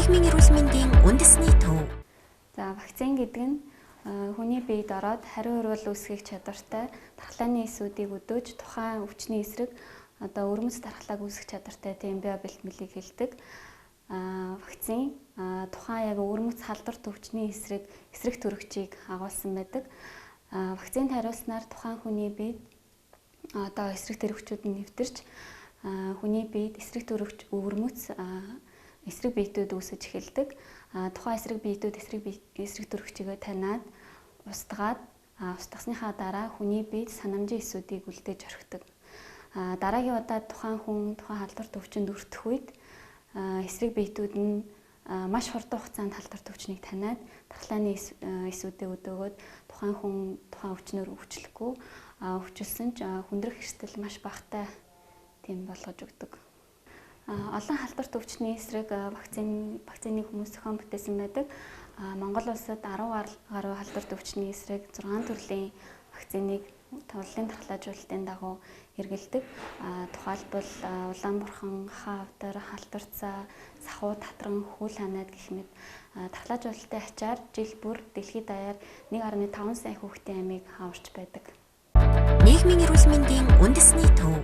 Нийгмийн эрүүл мэндийн үндэсний төв. За, вакцин гэдэг нь хүний биед ороод хариу урвал үүсгэх чадвартай дархлааны эсүүдийг өдөөж тухайн өвчний эсрэг өрмөц дархлааг үүсгэх чадвартай тийм биобэлтмэлийг хэлдэг. Вакцин тухайн яг өрмөц халдварт өвчний эсрэг төрөгчийг агуулсан байдаг. Вакцинд хариулснаар тухайн хүний биед эсрэг төрөгчүүд нь нэвтэрч хүний биед эсрэг төрөгч өрмөц эсрэг биетүүд үүсэж эхэлдэг. Тухайн эсрэг биетүүд эсрэг төрөгчийгөө таниад устгаад устгасныхаа дараа хүний биед санамжийн эсүүдийг үлдээж орхидог. Дараагийн удаад тухайн халдварт өвчнөд өртөх үед эсрэг биетүүд нь маш хурдан хугацаанд халдварт өвчнийг таниад дархлааны эсүүдээ өдөөгөөд тухайн өвчнөөр өвчлөхгүй өвчлсөн ч хүндрэх эрсдэл маш багатай тийм болгож өгдөг. Олон халдварт өвчний эсрэг вакциныг хүмүүс зохион бүтээсэн байдаг. Монгол улсад 10 гаруй халдварт өвчний эсрэг 6 төрлийн вакциныг улсын дархлаажуулалтын дагуу эргэлдэг. Тухайлбал Улаанбурхан, Хавдар, Халдварцаа, Сахуу, Татран, Хүл ханаад гэх мэт дархлаажуулалтын ачаар жил бүр дэлхийд даяар 1.5 сая хүүхдийн амийг аварч байдаг. Нийгмийн эрүүл мэндийн үндэсний төв.